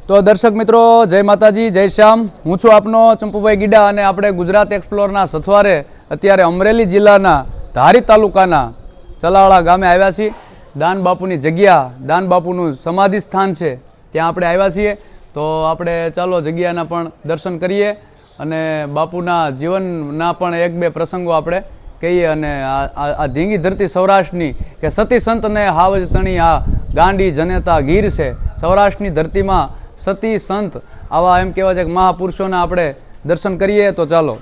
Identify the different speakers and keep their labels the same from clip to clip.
Speaker 1: તો દર્શક મિત્રો, જય માતાજી, જય શ્યામ. હું છું આપનો ચંપુભાઈ ગીડા અને આપણે ગુજરાત એક્સપ્લોરના સથવારે અત્યારે અમરેલી જિલ્લાના ધારી તાલુકાના ચલાળા ગામે આવ્યા છીએ. દાન બાપુની જગ્યા, દાન બાપુનું સમાધિ સ્થાન છે, ત્યાં આપણે આવ્યા છીએ. તો આપણે ચાલો જગ્યાના પણ દર્શન કરીએ અને બાપુના જીવનના પણ એક બે પ્રસંગો આપણે કહીએ. અને આ ધીંગી ધરતી સૌરાષ્ટ્રની કે સતી સંતને હાવજ તણી આ ગાંડી જનેતા ગીર છે. સૌરાષ્ટ્રની ધરતીમાં સતી સંત આવા એમ કહેવાય છે કે મહાપુરુષોના આપણે દર્શન કરીએ. તો ચાલો.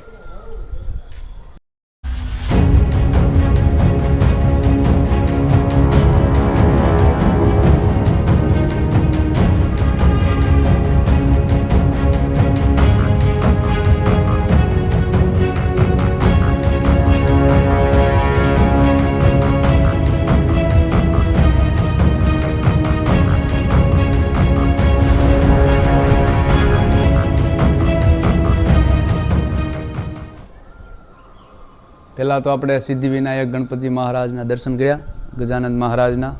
Speaker 1: પહેલાં તો આપણે સિદ્ધિવિનાયક ગણપતિ મહારાજના દર્શન કર્યા, ગજાનંદ મહારાજના.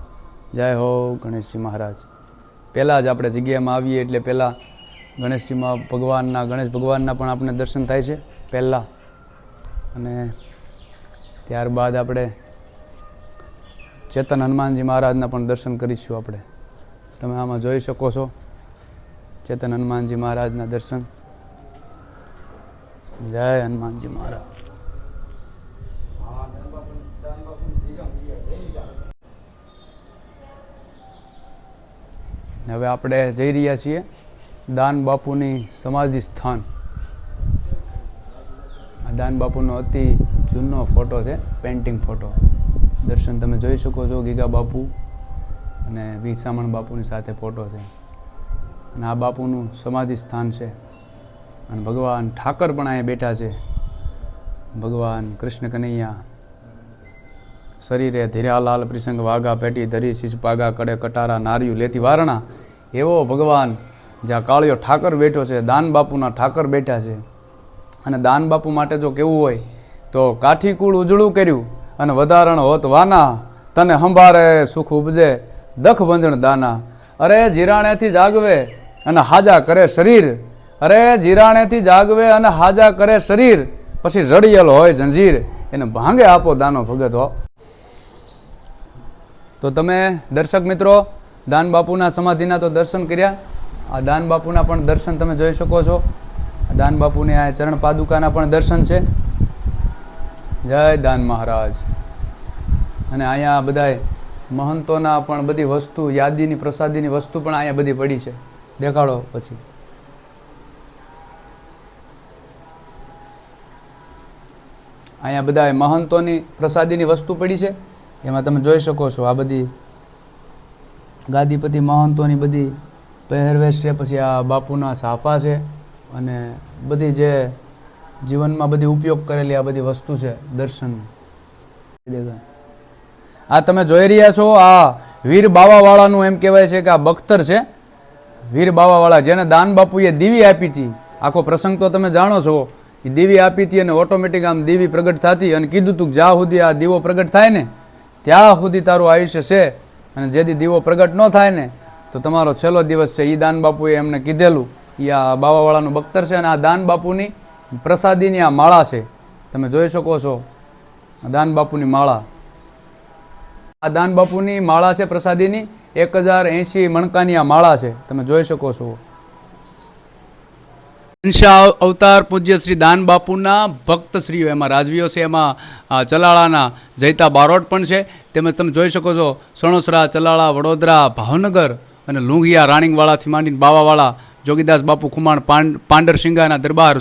Speaker 1: જય હો ગણેશજી મહારાજ. પહેલાં જ આપણે જગ્યામાં આવીએ એટલે પહેલાં ગણેશ ભગવાનના પણ આપણે દર્શન થાય છે પહેલાં. અને ત્યારબાદ આપણે ચેતન હનુમાનજી મહારાજના પણ દર્શન કરીશું. આપણે તમે આમાં જોઈ શકો છો ચેતન હનુમાનજી મહારાજના દર્શન. જય હનુમાનજી મહારાજ. હવે આપણે જઈ રહ્યા છીએ દાન બાપુની સમાધિ સ્થાન. આ દાન બાપુનો અતિ જૂનો ફોટો છે, પેઇન્ટિંગ ફોટો. દર્શન તમે જોઈ શકો છો. ગીગા બાપુ અને વિસામણ બાપુની સાથે ફોટો છે. અને આ બાપુનું સમાધિ સ્થાન છે. અને ભગવાન ઠાકર પણ અહીંયા બેઠા છે. ભગવાન કૃષ્ણ કનૈયા શરીરે ધીરાલાલ પ્રસંગ વાઘા પેટી ધરી શીશ પાગા કડે કટારા નાર્યું લેતી વારણા. એવો ભગવાન જ્યાં કાળિયો ઠાકર બેઠો છે, દાન બાપુના ઠાકર બેઠા છે. અને દાન બાપુ માટે જો કેવું હોય તો કાઠી કુળ ઉજળું કર્યું અને વધારણ હોત વાના, તને સંભારે સુખ ઉપજે દખ બંજણ દાના. અરે જીરાણેથી જાગવે અને હાજા કરે શરીર, અરે જીરાણેથી જાગવે અને હાજા કરે શરીર, પછી જડિયેલ હોય જંજીર, એને ભાંગે આપો દાનો ભગત હો. તો તમે દર્શક મિત્રો દાન બાપુના સમાધિના તો દર્શન કર્યા. આ દાન બાપુના પણ દર્શન તમે જોઈ શકો છો. દાન બાપુની આ ચરણ પાદુકાના પણ દર્શન છે. જય દાન મહારાજ. અને અહીંયા બધાય મહંતોના પણ બધી વસ્તુ, યાદીની પ્રસાદીની વસ્તુ પણ અહીંયા બધી પડી છે. દેખાડો પછી. અહીંયા બધા મહંતોની પ્રસાદીની વસ્તુ પડી છે. એમાં તમે જોઈ શકો છો આ બધી ગાદીપતિ મહંતોની બધી પહેરવેશ છે. પછી આ બાપુના સાફા છે અને બધી જે જીવનમાં બધી ઉપયોગ કરેલી આ બધી વસ્તુ છે. દર્શન આ તમે જોઈ રહ્યા છો. આ વીર બાવાવાળાનું એમ કહેવાય છે કે આ બખ્તર છે. વીર બાવાવાળા જેને દાન બાપુએ દીવી આપી હતી. આખો પ્રસંગ તો તમે જાણો છો. એ દીવી આપી હતી અને ઓટોમેટિક આમ દીવી પ્રગટ થતી અને કીધું હતું જ્યાં સુધી આ દીવો પ્રગટ થાય ને ત્યાં સુધી તારું આયુષ્ય છે. અને જેથી દીવો પ્રગટ ન થાય ને તો તમારો છેલ્લો દિવસ છે. એ દાન બાપુએ એમને કીધેલું. એ આ બાવાવાળાનું બખ્તર છે. અને આ દાન બાપુની પ્રસાદીની આ માળા છે. તમે જોઈ શકો છો દાન બાપુની માળા. આ દાન બાપુની માળા છે પ્રસાદીની. 1080 મણકાની આ માળા છે. તમે જોઈ શકો છો. અંશા અવતાર પૂજ્ય શ્રી દાન બાપુના ભક્તશ્રીઓ એમાં રાજવીઓ છે. એમાં ચલાળાના જયતા બારોટ પણ છે. તેમજ તમે જોઈ શકો છો સણોસરા, ચલાળા, વડોદરા, ભાવનગર અને લુંઘિયા, રાણીંગવાળાથી માંડીને બાવાવાળા, જોગીદાસ બાપુ ખુમાણ, પાંડરસિંગાના દરબાર,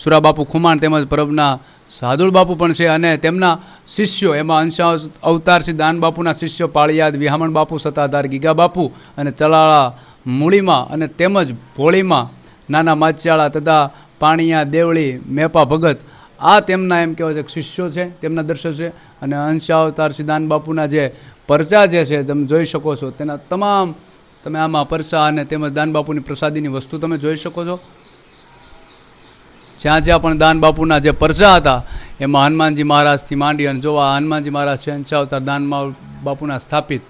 Speaker 1: સુરા બાપુ ખુમાણ, તેમજ પરબના સાદુળ બાપુ પણ છે. અને તેમના શિષ્યો એમાં અંશા અવતાર શ્રી દાન બાપુના શિષ્યો પાળિયાદ વિહામણ બાપુ, સત્તાધાર ગીગા બાપુ અને ચલાળા મૂળીમાં અને તેમજ ભોળીમાં નાના માચિયાળા તથા પાણીયા દેવળી, મેપા ભગત આ તેમના એમ કહેવાય છે શિષ્યો છે. તેમના દર્શન છે. અને અંશા અવતાર શ્રી દાન બાપુના જે પરચા જે છે તમે જોઈ શકો છો. તેના તમામ તમે આમાં પરચા અને તેમજ દાન બાપુની પ્રસાદીની વસ્તુ તમે જોઈ શકો છો. જ્યાં જ્યાં પણ દાન બાપુના જે પરચા હતા એમાં હનુમાનજી મહારાજથી માંડી અને જોવા હનુમાનજી મહારાજ છે અંશા અવતાર દાન બાપુના સ્થાપિત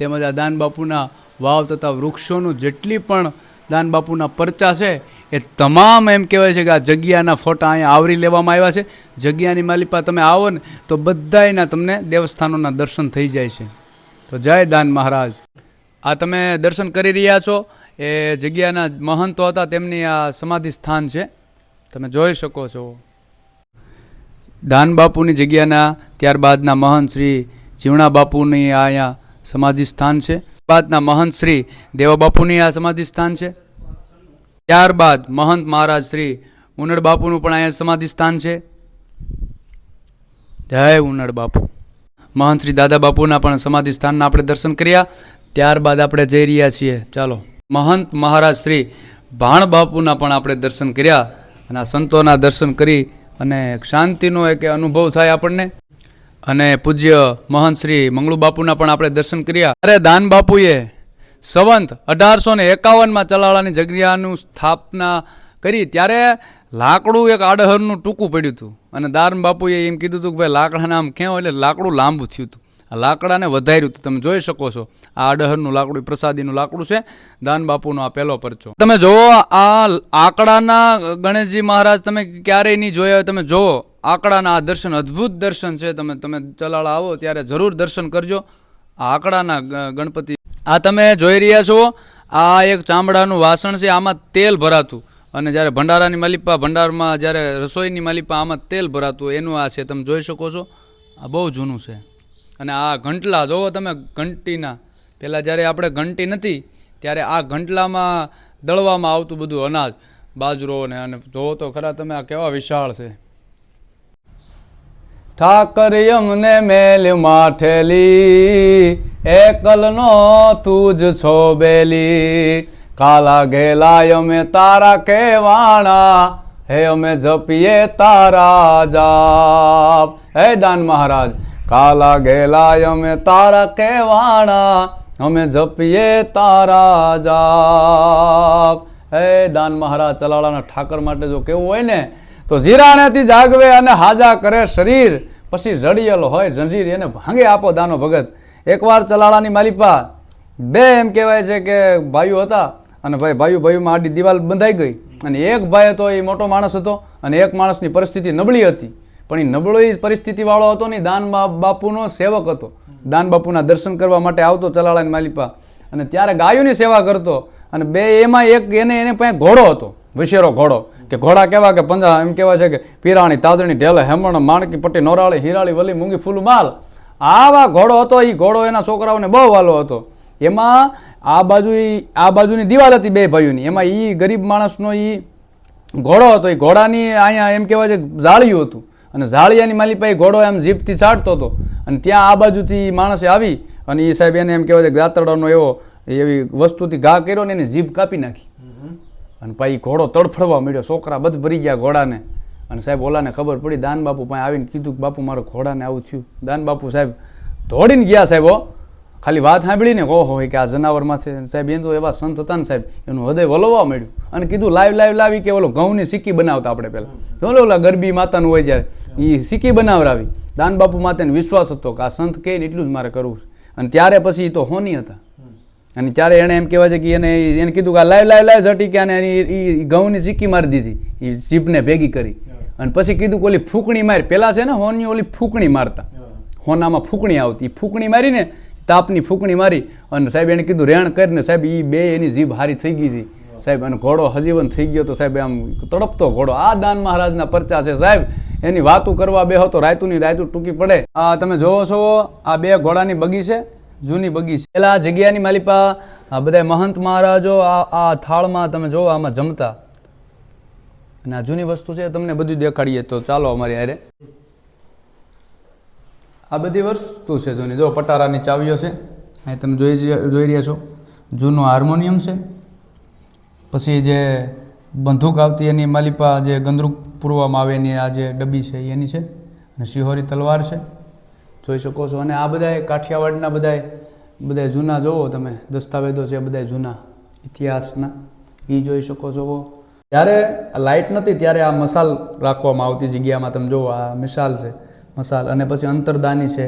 Speaker 1: તેમજ આ દાન બાપુના વાવ તથા વૃક્ષોનું જેટલી પણ દાન બાપુના પરચા છે એ તમામ એમ કહેવાય છે કે આ જગ્યાના ફોટા અહીંયા આવરી લેવામાં આવ્યા છે. જગ્યાની માલિપા તમે આવો ને તો બધાયના તમને દેવસ્થાનોના દર્શન થઈ જાય છે. તો જય દાન મહારાજ. આ તમે દર્શન કરી રહ્યા છો એ જગ્યાના મહંતો હતા, તેમની આ સમાધિ સ્થાન છે, તમે જોઈ શકો છો. દાન બાપુની જગ્યાના ત્યારબાદના મહંત શ્રી જીવણા બાપુની આ અહીંયા સમાધિ સ્થાન છે. બાદના મહંત શ્રી દેવા બાપુની આ સમાધિ સ્થાન છે. ત્યારબાદ મહંત મહારાજ શ્રી ઉનડ બાપુનું પણ અહીંયા સમાધિ સ્થાન છે. જય ઉનડ બાપુ. મહંત શ્રી દાદા બાપુના પણ સમાધિ સ્થાનના આપણે દર્શન કર્યા. ત્યારબાદ આપણે જઈ રહ્યા છીએ, ચાલો મહંત મહારાજ શ્રી ભાણ બાપુના પણ આપણે દર્શન કર્યા. અને આ સંતોના દર્શન કરી અને શાંતિનો એક અનુભવ થાય આપણને. અને પૂજ્ય મહંત શ્રી મંગળુ બાપુના પણ આપણે દર્શન કર્યા. અરે દાન બાપુએ સંવંત 1851માં ચલાળાની જગ્યાનું સ્થાપના કરી ત્યારે લાકડું એક આડહરનું ટૂંકું પડ્યું હતું. અને દાન બાપુએ એમ કીધું હતું કે ભાઈ લાકડાને આમ ખેંચો એટલે લાકડું લાંબુ થયું હતું. આ લાકડાને વધાર્યું હતું, તમે જોઈ શકો છો. આ આડહરનું લાકડું પ્રસાદીનું લાકડું છે. દાન બાપુનો આ પહેલો પરચો તમે જુઓ. આ આંકડાના ગણેશજી મહારાજ તમે ક્યારેય નહીં જોયા હોય, તમે જુઓ આંકડાના આ દર્શન, અદ્ભુત દર્શન છે. તમે ચલાળા આવો ત્યારે જરૂર દર્શન કરજો. આ આંકડાના ગણપતિ આ તમે જોઈ રહ્યા છો. આ એક ચામડાનું વાસણ છે, આમાં તેલ ભરાતું. અને જ્યારે ભંડારાની માલિપા, ભંડારમાં જ્યારે રસોઈની માલિપા આમાં તેલ ભરાતું એનું આ છે, તમે જોઈ શકો છો. આ બહુ જૂનું છે. અને આ ઘંટલા જોવો તમે, ઘંટીના પહેલાં જ્યારે આપણે ઘંટી નથી ત્યારે આ ઘંટલામાં દળવામાં આવતું બધું અનાજ, બાજરો ને. અને જોવો તો ખરા તમે આ કેવા વિશાળ છે. ઠાકર યમને મેલ માઠેલી એકલનો તુજ છો બેલી. કાલા ઘેલાય અમે તારા કેવાણા, હે અમે જપીએ તારા જાપ. હે દાન મહારાજ. કાલા ઘેલાય અમે તારા કેવાણા, અમે જપીએ તારા જાપ. હે દાન મહારાજ. ચલાળાના ઠાકર માટે જો કેવું હોય ને તો જીરાણેથી જાગવે અને હાજા કરે શરીર, પછી જડિયેલો હોય જંજીર એને ભાંગે આપો દાનો ભગત. એકવાર ચલાળાની માલિપા બે એમ કહેવાય છે કે ભાઈઓ હતા. અને ભાઈઓમાં આડી દિવાલ બંધાઈ ગઈ. અને એક ભાઈ હતો એ મોટો માણસ હતો અને એક માણસની પરિસ્થિતિ નબળી હતી. પણ એ નબળી પરિસ્થિતિવાળો હતો ને દાન બાપુનો સેવક હતો. દાન બાપુના દર્શન કરવા માટે આવતો ચલાળાની માલિપા. અને ત્યારે ગાયોની સેવા કરતો. અને બે એમાં એક એને પાસે ઘોડો હતો, વિશેરો ઘોડો. કે ઘોડા કેવા કે પંજા એમ કહેવાય છે કે પીરાણી, તાજણી, ઢેલે, હેમણ, માણકી, પટ્ટી, નોરાળી, હિરાળી, વલી, મૂંગી, ફૂલ, માલ. આવા ઘોડો હતો. એ ઘોડો એના છોકરાઓને બહુ વાલો હતો. એમાં આ બાજુની દિવાલ હતી બે ભાઈઓની. એમાં એ ગરીબ માણસનો એ ઘોડો હતો. એ ઘોડાની અહીંયા એમ કહેવાય છે જાળિયું હતું. અને જાળિયાની માલિપા એ ઘોડો એમ જીભથી ચાટતો હતો. અને ત્યાં આ બાજુથી માણસે આવી અને એ સાહેબ એને એમ કહેવાય છે દાંતરડાનો એવી વસ્તુથી ઘા કર્યો ને એની જીભ કાપી નાખી. અને પછી ઘોડો તડફડવા મળ્યો. છોકરા બધ ભરી ગયા ઘોડાને. અને સાહેબ ઓલાને ખબર પડી. દાન બાપુ પાસે આવીને કીધું કે બાપુ મારો ઘોડાને આવું થયું. દાન બાપુ સાહેબ દોડીને ગયા. સાહેબ ખાલી વાત સાંભળીને ઓહો કે આ જનાવરમાં છે. સાહેબ એ તો એવા સંત હતા ને સાહેબ, એનું હૃદય વલોવા મળ્યું. અને કીધું લાવી કે ઓલો ઘઉંની સિક્કી બનાવતા આપણે પહેલાં ઓલા ગરબી માતાનું હોય ત્યારે એ સિક્કી બનાવરાવી. દાન બાપુ માતાને વિશ્વાસ હતો કે આ સંત કહે ને એટલું જ મારે કરવું. અને ત્યારે પછી એ તો હોની હતા. અને ત્યારે એણે એમ કહેવાય છે કે એને કીધું કે લાવ ઝટી કે અને એ ઘઉંની સિક્કી મારી દીધી એ જીભને ભેગી કરી. અને પછી કીધું કે ઓલી ફૂંકણી મારી. પહેલાં છે ને હોની ઓલી ફૂંકણી મારતા, હોનામાં ફૂંકણી આવતી. એ ફૂંકણી મારીને તાપની ફૂંકણી મારી. અને સાહેબ એને કીધું રેણ કરીને સાહેબ એ બે એની જીભ હારી થઈ ગઈ હતી સાહેબ. અને ઘોડો હજીવન થઈ ગયો તો સાહેબ આમ તડપતો ઘોડો. આ દાન મહારાજના પરચા છે સાહેબ. એની વાતું કરવા બેહો તો રાયતુની રાયતું ટૂંકી પડે. આ તમે જોવો છો આ બે ઘોડાની બગી છે, જૂની બગી છે. પેલા જગ્યાની માલિપા આ બધા મહંત મહારાજો આ થાળમાં તમે જોવો આમાં જમતા. અને આ જૂની વસ્તુ છે તમને બધું દેખાડીએ તો ચાલો અમારી હારે. આ બધી વસ્તુ છે જૂની. જો પટારાની ચાવીઓ છે અહીં તમે જોઈ રહ્યા છો. જૂનું હાર્મોનિયમ છે. પછી જે બંદૂક આવતી એની માલિપા જે ગંદરૂક પૂરવામાં આવે એની આ જે ડબ્બી છે એની છે. અને શિહોરી તલવાર છે, જોઈ શકો છો. અને આ બધા કાઠિયાવાડના બધા જૂના જોવો તમે દસ્તાવેજો છે બધા જૂના ઇતિહાસના, એ જોઈ શકો છો. જ્યારે લાઇટ નથી ત્યારે આ મસાલ રાખવામાં આવતી જગ્યામાં. તમે જુઓ આ મિસાલ છે, મસાલ. અને પછી અંતરદાની છે.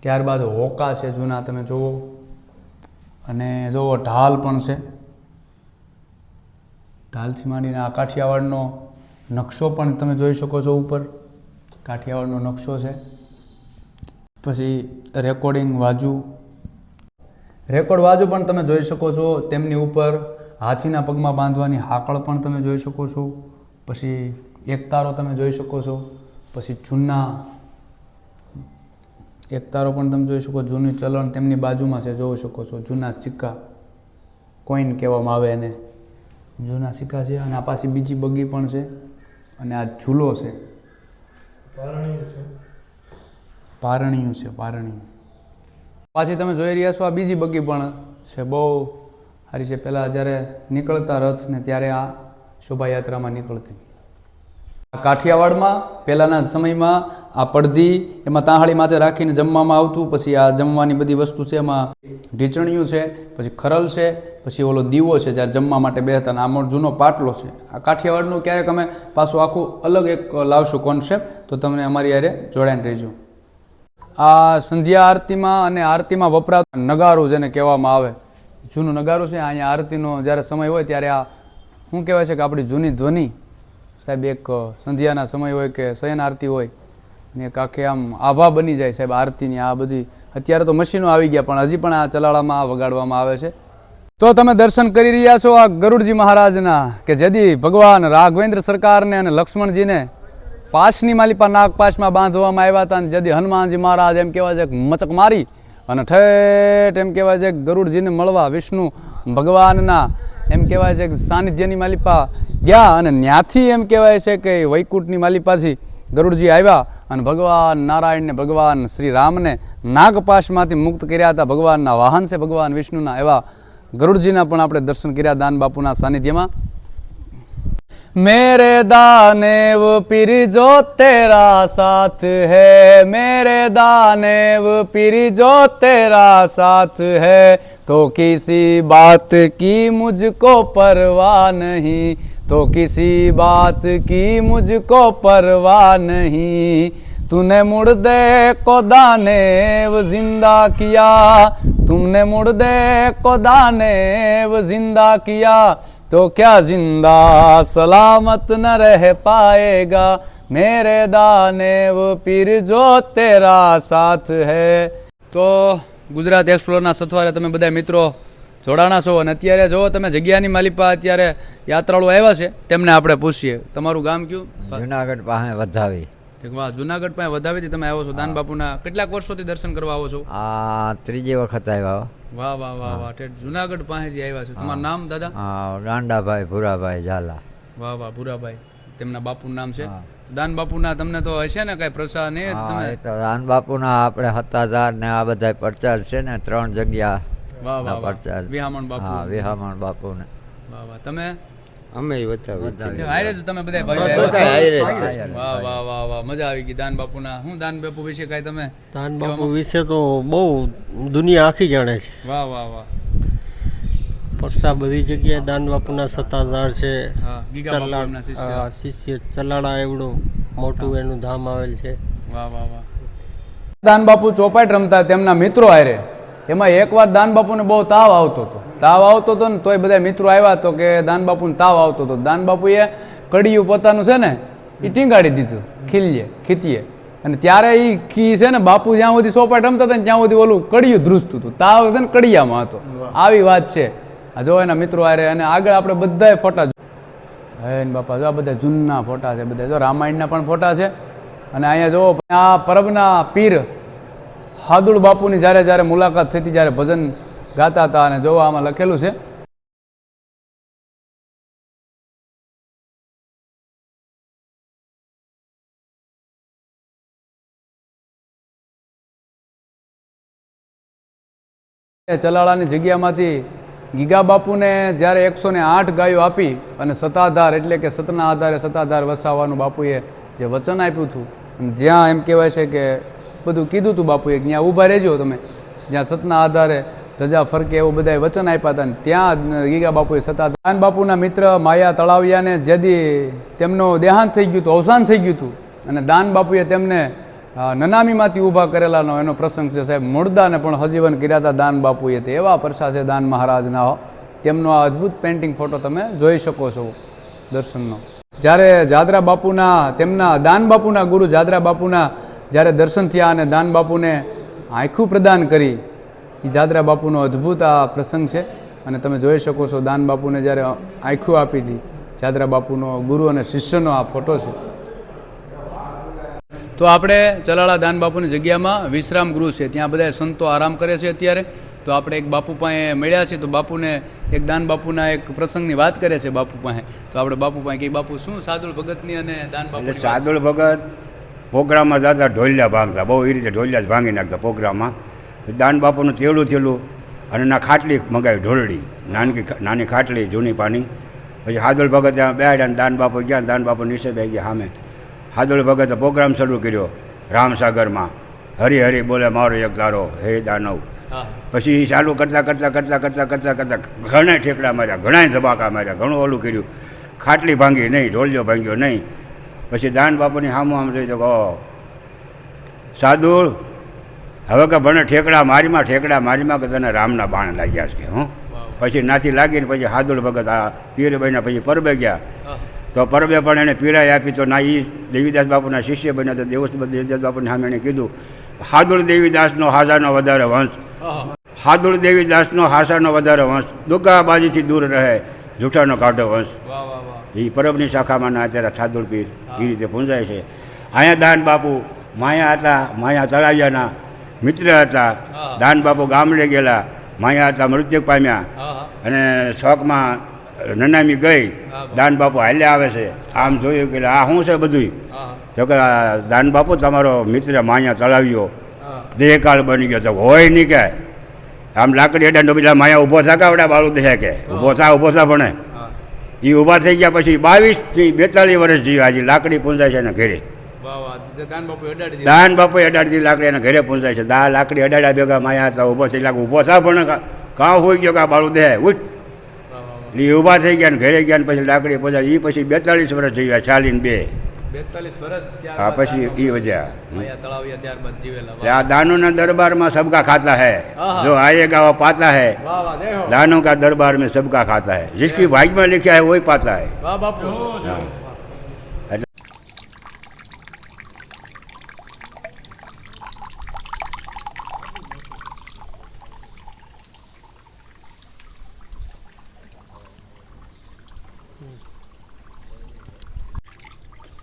Speaker 1: ત્યારબાદ હોકા છે જૂના, તમે જુઓ અને જુઓ ઢાલ પણ છે, ઢાલથી માંડીને આ કાઠિયાવાડનો નકશો પણ તમે જોઈ શકો છો. ઉપર કાઠિયાવાડનો નકશો છે. પછી રેકોર્ડ વાજુ પણ તમે જોઈ શકો છો. તેમની ઉપર હાથીના પગમાં બાંધવાની હાકળ પણ તમે જોઈ શકો છો. પછી એક તારો તમે જોઈ શકો છો. પછી જૂના એક તારો પણ તમે જોઈ શકો. જૂની ચલણ તેમની બાજુમાં છે, જોઈ શકો છો. જૂના સિક્કા, કોઈન કહેવામાં આવે એને, જૂના સિક્કા છે. અને આ પાછી બીજી બગી પણ છે. અને આ ઝૂલો છે, પારણિયું છે. પાછી તમે જોઈ રહ્યા છો આ બીજી બગી પણ છે, બહુ સારી છે. પહેલાં જ્યારે નીકળતા રથ ને ત્યારે આ શોભાયાત્રામાં નીકળતી. કાઠિયાવાડમાં પહેલાંના સમયમાં આ પડધી એમાં તાહાળી માથે રાખીને જમવામાં આવતું. પછી આ જમવાની બધી વસ્તુ છે, એમાં ઢીચણિયું છે, પછી ખરલ છે, પછી ઓલો દીવો છે જ્યારે જમવા માટે બેસતા. આ મોટો જૂનો પાટલો છે. આ કાઠિયાવાડનું ક્યારેક અમે પાછું આખું અલગ એક લાવશું કોન્સેપ્ટ, તો તમને અમારી હારે જોડાઈને રહીજો. આ સંધ્યા આરતીમાં અને આરતીમાં વપરાતું નગારું જેને કહેવામાં આવે, જૂનું નગારું છે. અહીંયા આરતીનો જ્યારે સમય હોય ત્યારે આ શું કહેવાય છે કે આપણી જૂની ધ્વનિ સાહેબ, એક સંધ્યાના સમય હોય કે શયન આરતી હોય ને એક આખે આમ આભા બની જાય સાહેબ આરતીની. આ બધી અત્યારે તો મશીનો આવી ગયા, પણ હજી પણ આ ચલાળામાં વગાડવામાં આવે છે. તો તમે દર્શન કરી રહ્યા છો આ ગરુડજી મહારાજના, કે જેથી ભગવાન રાઘવેન્દ્ર સરકારને અને લક્ષ્મણજીને પાશની માલિપા નાગપાશમાં બાંધવામાં આવ્યા હતા. અને જેથી હનુમાનજી મહારાજ એમ કહેવાય છે મચક મારી અને ઠેઠ એમ કહેવાય છે ગરુડજીને મળવા વિષ્ણુ ભગવાનના એમ કહેવાય છે કે સાનિધ્યની માલિપા ગયા. અને ત્યાંથી એમ કહેવાય છે કે વૈકુંઠની માલિપાથી ગરુડજી આવ્યા અને ભગવાન નારાયણને ભગવાન શ્રી રામને નાગપાશમાંથી મુક્ત કર્યા હતા. ભગવાનના વાહન છે ભગવાન વિષ્ણુના, એવા ગરુડજીના પણ આપણે દર્શન કર્યા દાન બાપુના સાનિધ્યમાં. मेरे दानेव पीर जो तेरा साथ है, मेरे दानेव पीर जो तेरा साथ है, तो किसी बात की मुझको परवाह नहीं, तो किसी बात की मुझको परवाह नहीं. तूने मुर्दे को दानेव जिंदा किया, तुमने मुर्दे को दानेव जिंदा किया, तो क्या जिंदा सलामत न रह पाएगा, मेरे दानेव पीर जो तेरा साथ है. તો ગુજરાત એક્સપ્લોરના સથવારે તમે બધા મિત્રો જોડાણા છો. અને અત્યારે જો તમે જગ્યાની માલિપા અત્યારે યાત્રાળુ આવ્યા છે, તેમને આપણે પૂછીએ. તમારું ગામ કયું?
Speaker 2: જુનાગઢ પાસે વધાવી.
Speaker 1: વાહ, જુનાગઢ પાસે વધાવીથી તમે આવો છો દાન બાપુના. કેટલાક વર્ષોથી દર્શન કરવા આવો છો?
Speaker 2: આ ત્રીજી વખત આવ્યા.
Speaker 1: વાહ વાહ વાહ વાહ, જુનાગઢ પાસેથી આવ્યા છો. તમારું નામ દાદા?
Speaker 2: ગાંડાભાઈ ભૂરાભાઈ ઝાલા.
Speaker 1: વાહ વાહ, ભૂરાભાઈ તેમના બાપુનું નામ છે. દાન બાપુના તમને તો હશે ને કઈ પ્રસાદ ને?
Speaker 2: દાન બાપુના આપણે સત્તાધાર ને આ બધા પ્રચાર છે ને 3 જગ્યા.
Speaker 1: વાહ વાહ,
Speaker 2: પ્રચાર
Speaker 1: વિહામણ બાપુ.
Speaker 2: હા, વિહામણ બાપુ ને.
Speaker 1: વાહ વાહ, તમે?
Speaker 3: અમે વધાવી
Speaker 1: હારે જ તમે બધા ભાઈ? વાહ વાહ વાહ વાહ, મજા આવી ગઈ દાન બાપુના. હું દાન બાપુ વિશે કઈ તમે?
Speaker 3: દાન બાપુ વિશે તો બહુ દુનિયા આખી જાણે છે.
Speaker 1: વાહ વાહ વાહ,
Speaker 3: પરસા બધી જગ્યાએ દાન બાપુના સત્તાધાર છે.
Speaker 1: હા, ગીગા બાપુ એમના શિષ્ય.
Speaker 3: શિષ્ય ચલાડા એવડું મોટું એનું ધામ આવેલ છે.
Speaker 1: વાહ વાહ વાહ. દાન બાપુ ચોપાટ રમતા તેમના મિત્રો હારે. એમાં એકવાર દાન બાપુને બહુ તાવ આવતો હતો ને તોય બધા મિત્રો આવ્યા તો કે દાન બાપુને તાવ આવતો હતો. દાન બાપુએ કડિયું પોતાનું છે ને એ ટીંગાડી દીધું ખીતીએ. અને ત્યારે એ કી છે ને બાપુ જ્યાં સુધી ચોપાટ રમતા હતા ને ત્યાં સુધી ઓલું કડિયું ધ્રુજતું હતું. તાવ છે ને કડિયામાં હતો. આવી વાત છે. આ જો એના મિત્રો હારે. અને આગળ આપણે બધા ફોટા હે બાપા, જો આ બધા જૂના ફોટા છે. બધા જો રામાયણના પણ ફોટા છે. અને અહીંયા જો આ પરબના પીર હાદુડ બાપુની જ્યારે જ્યારે મુલાકાત થતી, જ્યારે ભજન ગાતા હતા. અને જોવા આમાં લખેલું છે ચલાળાની જગ્યામાંથી ગીગા બાપુને જ્યારે 108 ગાયો આપી અને સત્તાધાર એટલે કે સતના આધારે સત્તાધાર વસાવવાનું બાપુએ જે વચન આપ્યું હતું, જ્યાં એમ કહેવાય છે કે બધું કીધું હતું બાપુએ, ત્યાં ઊભા રહેજો તમે, જ્યાં સતના આધારે ધજા ફરકે એવું બધા વચન આપ્યા હતા. ત્યાં ગીગા બાપુએ સત્તાધાર બાપુના મિત્ર માયા તળાવિયાને જેથી તેમનો દેહાંત થઈ ગયું હતું, અવસાન થઈ ગયું હતું. અને દાન બાપુએ તેમને નનામીમાંથી ઊભા કરેલાનો એનો પ્રસંગ છે સાહેબ. મૂળદાને પણ હજીવન કર્યા હતા દાન બાપુએ. તે એવા પરસા છે દાન મહારાજના. તેમનો આ અદ્ભુત પેઇન્ટિંગ ફોટો તમે જોઈ શકો છો દર્શનનો. જ્યારે જાદરા બાપુના તેમના દાન બાપુના ગુરુ જાદરા બાપુના જ્યારે દર્શન થયા અને દાન બાપુને આંખું પ્રદાન કરી, એ જાદરા બાપુનો અદ્ભુત આ પ્રસંગ છે. અને તમે જોઈ શકો છો દાન બાપુને જ્યારે આંખું આપી હતી, જાદરા બાપુનો ગુરુ અને શિષ્યનો આ ફોટો છે. તો આપણે ચલાળા દાન બાપુની જગ્યામાં વિશ્રામ ગૃહ છે, ત્યાં બધા સંતો આરામ કરે છે અત્યારે. તો આપણે એક બાપુ પાસે મળ્યા છે, તો બાપુને એક દાન બાપુના એક પ્રસંગની વાત કરે છે બાપુ પાસે. તો આપણે બાપુ પાસે કે બાપુ શું સાદુળ ભગતની અને દાન બાપુ?
Speaker 4: સાદુળ ભગત પ્રોગ્રામમાં જતા ઢોલિયા ભાંગતા, બહુ એ રીતે ઢોલિયા જ ભાંગી નાખતા પ્રોગ્રામમાં. દાન બાપુનું થેલું અને ના ખાટલી મગાવી ઢોલડી, નાની ખાટલી જૂની પાણી. પછી સાદુળ ભગત ત્યાં બેઠા અને દાન બાપુ ગયા, દાન બાપુ નીચે બે ગયા સામે. સાદુળ ભગતે પ્રોગ્રામ શરૂ કર્યો રામસાગરમાં, હરી હરી બોલે મારો એક તારો હે દાનવ. પછી ચાલુ કરતા ઘણા ઠેકડા માર્યા, ઘણા ધબાકા માર્યા, ઘણું ઓલું કર્યું. ખાટલી ભાંગી નહીં, ઢોલિયો ભાંગ્યો નહીં. પછી દાન બાપુની સામું આમ જોઈ તો સાદુળ હવે કે ભણે ઠેકડા મારીમાં કે તને રામના બાણ લાગ્યા છે હું. પછી નાથી લાગીને પછી સાદુળ ભગત આ પીરબાઈના પછી પરબે ગયા. તો પરબે પણ એને પીરાઈ આપી. તો ના એ દેવીદાસ બાપુના શિષ્ય બન્યા. તો દેવીદાસ બાપુની સામે એને કીધું, સાદુળ દેવીદાસનો હાસાનો વધારે વંશ, સાદુળ દેવીદાસનો હાસાનો વધારે વંશ, દુગાબાજીથી દૂર રહે, જૂઠાનો કાઢો વંશ. એ પરબની શાખામાં અત્યારે સાદુળ પીર એ રીતે પૂંજાય છે. અહીંયા દાન બાપુ માયા હતા, માયા તળાવિયાના મિત્ર હતા. દાન બાપુ ગામડે ગયેલા, માયા હતા મૃત્યુ પામ્યા. અને શોખમાં નનામી ગઈ, દાન બાપુ હાલ્યા આવે છે. આમ જોયું કે આ શું છે બધું? તો કે દાન બાપુ તમારો મિત્ર માયા તળાવ્યો દેહકાળ બની ગયો. તો હોય નહીં કે આમ લાકડી અડાડો બીજા માયા ઊભો થા કાવડા બાળું દેહે કે ઊભો થા ભણે. એ ઊભા થઈ ગયા પછી 22 થી 42 વર્ષ જીવ્યા. હજી લાકડી પૂંજાય છે એના ઘરે. દાન બાપુએ અડાડી લાકડી એના ઘરે પૂંજાય છે. લાકડી અડાડ્યા ભેગા માયા હતા, ઊભો થઈ લાગે ઊભો થા ભણે કાં હોઈ ગયો કા બાળું દેહે ઉઠ. એ ઊભા થઈ ગયા ને ઘરે ગયા ને પછી લાકડી પૂંજાય. એ પછી 42 વર્ષ જીવ્યા, 42
Speaker 1: વર્ષ.
Speaker 4: હા પછી એ વજ્યા. दानों दरबार में सबका खाता है, जो आएगा वो पाता है. दानों का दरबार में सबका खाता है, जिसकी भाग्य में लिखा है वही पाता है.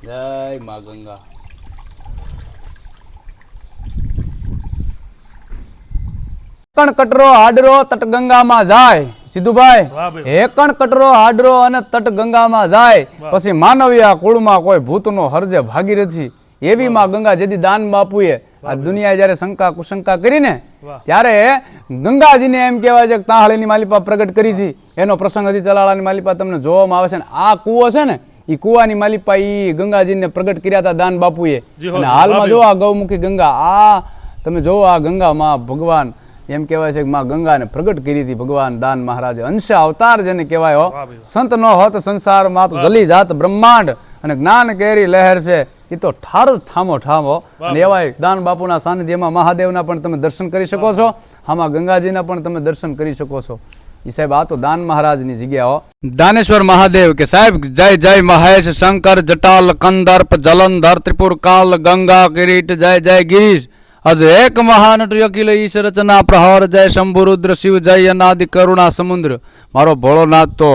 Speaker 1: जय माँ गंगा. એકણ કટરો હાડરો તટ ગંગામાં જાય. સિદ્ધુભાઈ, એકણ કટરો હાડરો અને તટ ગંગામાં જાય. પછી માનવીયા કુળમાં કોઈ ભૂતનો હરજે ભાગીરથી. એવી માં ગંગા જેથી દાન બાપુએ આ દુનિયા જયારે શંકા કુશંકા કરીને ત્યારે ગંગાજીને એમ કહેવાય છે કે તાહળીની માલિપા પ્રગટ કરી હતી. એનો પ્રસંગ હજી ચલાળાની માલિપા તમને જોવામાં આવે છે. આ કૂવો છે ને, એ કુવાની માલિપા ઈ ગંગાજીને પ્રગટ કર્યા હતા દાન બાપુએ. અને હાલમાં જો આ ગૌમુખી ગંગા, આ તમે જોવો આ ગંગામાં ભગવાન એમ કહેવાય છે કે માં ગંગાને પ્રગટ કરી હતી ભગવાન દાન મહારાજે. અંશ અવતાર જેને કહેવાય હો. સંત નો હોત સંસારમાં તો જલી જાત બ્રહ્માંડ અને જ્ઞાન કેરી લહેર છે એ તો ઠાર ઠામો. અને એવા દાન બાપુના સાનિધ્યમાં મહાદેવના પણ તમે દર્શન કરી શકો છો, આમાં ગંગાજીના પણ તમે દર્શન કરી શકો છો. એ સાહેબ આ તો દાન મહારાજની જગ્યા હો. દાનેશ્વર મહાદેવ કે સાહેબ જય જય મહેશ શંકર જટાલ કંદર્પ જલંધર ત્રિપુર કાલ ગંગા કિરીટ જય જય ગિરીશ અજ એક મહાનટ અખિલ ઈશ રચના પ્રહર જય શંભુ રુદ્ર શિવ જય અનાદિ કરુણા સમુદ્ર. મારો ભોળોનાથ તો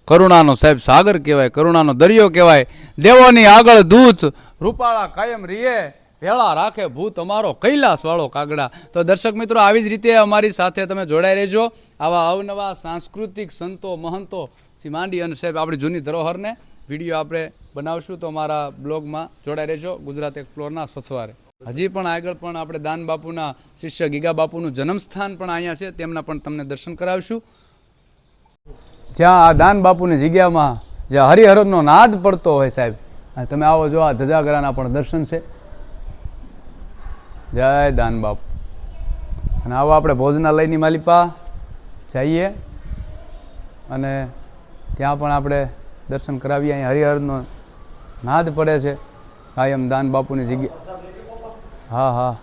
Speaker 1: કરુણાનો સાહેબ સાગર કહેવાય, કરુણાનો દરિયો કહેવાય. દેવોની આગળ દૂત રૂપાળા કાયમ રીએ, ભેળા રાખે ભૂત અમારો કૈલાસ વાળો કાગડા. તો દર્શક મિત્રો, આવી જ રીતે અમારી સાથે તમે જોડાઈ રહેજો. આવા અવનવા સાંસ્કૃતિક સંતો મહંતો થી માંડી અને સાહેબ આપણી જૂની ધરોહરને વિડીયો આપણે બનાવશું. તો અમારા બ્લોગમાં જોડાઈ રહેજો. ગુજરાત એક્સપ્લોરના સથવારે હજી પણ આગળ પણ આપણે દાન બાપુના શિષ્ય ગીગા બાપુનું જન્મસ્થાન પણ અહીંયા છે, તેમના પણ તમને દર્શન કરાવશું. જ્યાં આ દાન બાપુની જગ્યામાં જ્યાં હરિહરનો નાદ પડતો હોય સાહેબ, તમે આવો જો આ ધજાગરાના પણ દર્શન છે. જય દાન બાપુ. અને આવો આપણે ભોજનાલયની માલિપા જઈએ અને ત્યાં પણ આપણે દર્શન કરાવીએ. અહીંયા હરિહરનો નાદ પડે છે કાયમ દાન બાપુની જગ્યા. હા હા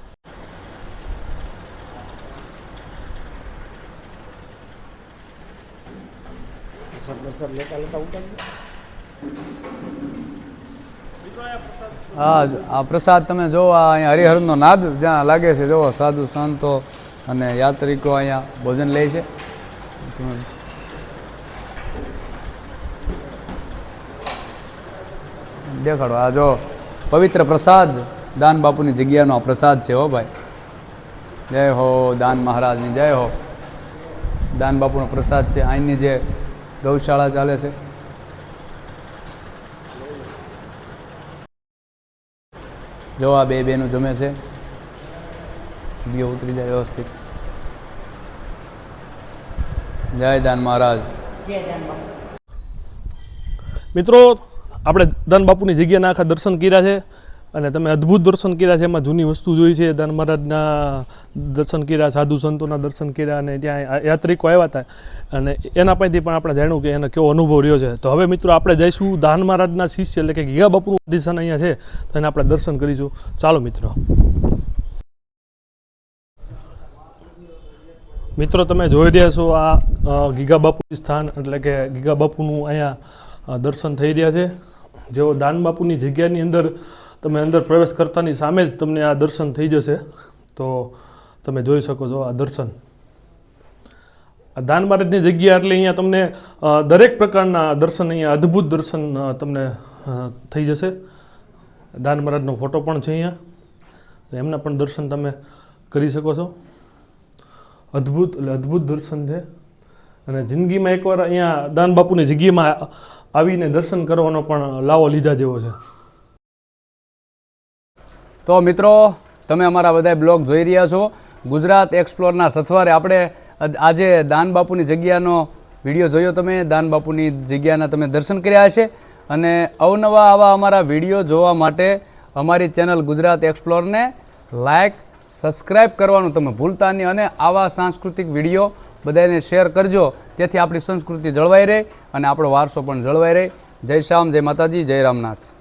Speaker 1: હા આ પ્રસાદ તમે જોવો અહીંયા હરિહરનો નાદ જ્યાં લાગે છે જોવો સાધુ સંતો અને યાત્રિકો અહીંયા ભોજન લે છે દેખાડો આ જો પવિત્ર પ્રસાદ દાન બાપુની જગ્યાનો આ પ્રસાદ છે હો ભાઈ જય હો દાન મહારાજની જય હો દાન બાપુનો પ્રસાદ છે અહીંની જે ગૌશાળા ચાલે છે જો આ બે બેનું જમે છે બે ઉતરી જાય વ્યવસ્થિત જય દાન મહારાજ
Speaker 5: મિત્રો આપણે દાન બાપુની જગ્યાના આખા દર્શન કર્યા છે અને તમે અદ્ભુત દર્શન કર્યા છે. એમાં જૂની વસ્તુ જોઈ છે, દાન મહારાજના દર્શન કર્યા, સાધુ સંતોના દર્શન કર્યા અને ત્યાં યાત્રિકો આવ્યા હતા અને એના પાસેથી પણ આપણે જાણ્યું કે એને કેવો અનુભવ રહ્યો છે. તો હવે મિત્રો આપણે જઈશું દાન મહારાજના શિષ્ય એટલે કે ગીગા બાપુનું અધિષ્ઠાન અહીંયા છે તો એને આપણે દર્શન કરીશું. ચાલો મિત્રો તમે જોઈ રહ્યા છો આ ગીગા બાપુનું સ્થાન એટલે કે ગીગા બાપુનું અહીંયા દર્શન થઈ રહ્યા છે. જેઓ દાન બાપુની જગ્યાની અંદર તમે અંદર પ્રવેશ કરતાની સામે જ તમને આ દર્શન થઈ જશે. તો તમે જોઈ શકો છો આ દર્શન. આ દાન મહારાજની જગ્યા એટલે અહીંયા તમને દરેક પ્રકારના દર્શન અહીંયા અદ્ભુત દર્શન તમને થઈ જશે. દાન મહારાજનો ફોટો પણ છે અહીંયા, એમના પણ દર્શન તમે કરી શકો છો. અદ્ભુત એટલે અદ્ભુત દર્શન છે અને જિંદગીમાં એકવાર અહીંયા દાન બાપુની જગ્યામાં આવીને દર્શન કરવાનો પણ લાવો લીધા જેવો છે.
Speaker 1: તો મિત્રો તમે અમારા બધા બ્લોગ જોઈ રહ્યા છો. ગુજરાત એક્સપ્લોરના સથવારે આપણે આજે દાન બાપુની જગ્યાનો વિડીયો જોયો. તમે દાન બાપુની જગ્યાના તમે દર્શન કર્યા હશે અને અવનવા આવા અમારા વિડીયો જોવા માટે અમારી ચેનલ ગુજરાત એક્સપ્લોરને લાઈક સબસ્ક્રાઈબ કરવાનું તમે ભૂલતા નહીં અને આવા સાંસ્કૃતિક વિડીયો બધાને શેર કરજો, જેથી આપણી સંસ્કૃતિ જળવાઈ રહે અને આપણો વારસો પણ જળવાઈ રહે. જય શ્યામ, જય માતાજી, જય રામનાથ.